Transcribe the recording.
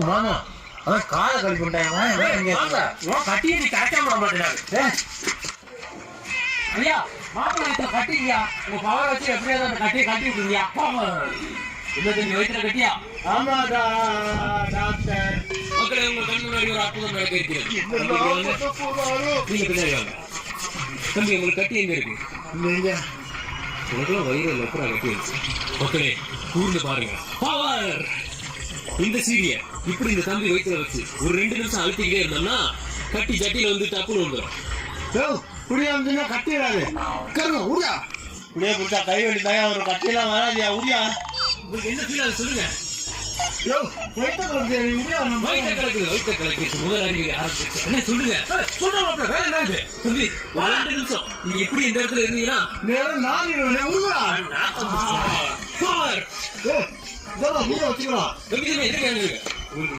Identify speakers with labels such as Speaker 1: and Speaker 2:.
Speaker 1: மாமா அதான் காலை கழி பண்ணிட்டாங்க
Speaker 2: கட்டியை நீ கரெக்டா பண்ண மாட்டேன் ஐயா மாப்பிள்ளை கட்டிங்கயா உங்க பவர் வச்சு எப்படியாவது அந்த கட்டியை கட்டி விட்டுருங்கயா வயிற்றுல கட்டியா
Speaker 1: ஆமா டாக்டர்
Speaker 2: மக்களே உங்க கண் முன்னாடி ஒரு அற்புதம் நடக்க இருக்கிறது நீங்க பின்னாடி வாங்க தம்பி உங்களுக்கு கட்டி எங்க இருக்கு உனக்குலாம் வயிறு லெப்பரா கட்டி இருக்கு மக்களே கூர்ந்து பாருங்க பவர் இந்த சீரிய இப்படி இந்த தம்பி வயிற்றுல வச்சு ஒரு 2 நிமிஷம் அழுத்திக்கிட்டே இருந்தோம்னா கட்டி சட்டியில வந்து டப்புன்னு வந்துடும்
Speaker 1: குடியா வந்து கட்டிடாது கருங்க உடியா குடியா குடிச்சா கை வலி தயா ஒரு கட்டிலாம் வராதியா உடியா
Speaker 2: உங்களுக்கு என்ன ஃபீல் ஆகுது சொல்லுங்க
Speaker 1: வயிற்று
Speaker 2: கலக்கு முதல் அறிவு ஆரம்பிச்சு என்ன சொல்லுங்க தம்பி 2 நிமிஷம் நீங்க எப்படி இந்த இடத்துல இருந்தீங்கன்னா
Speaker 1: வச்சுக்கலாம்
Speaker 2: தம்பி என்ன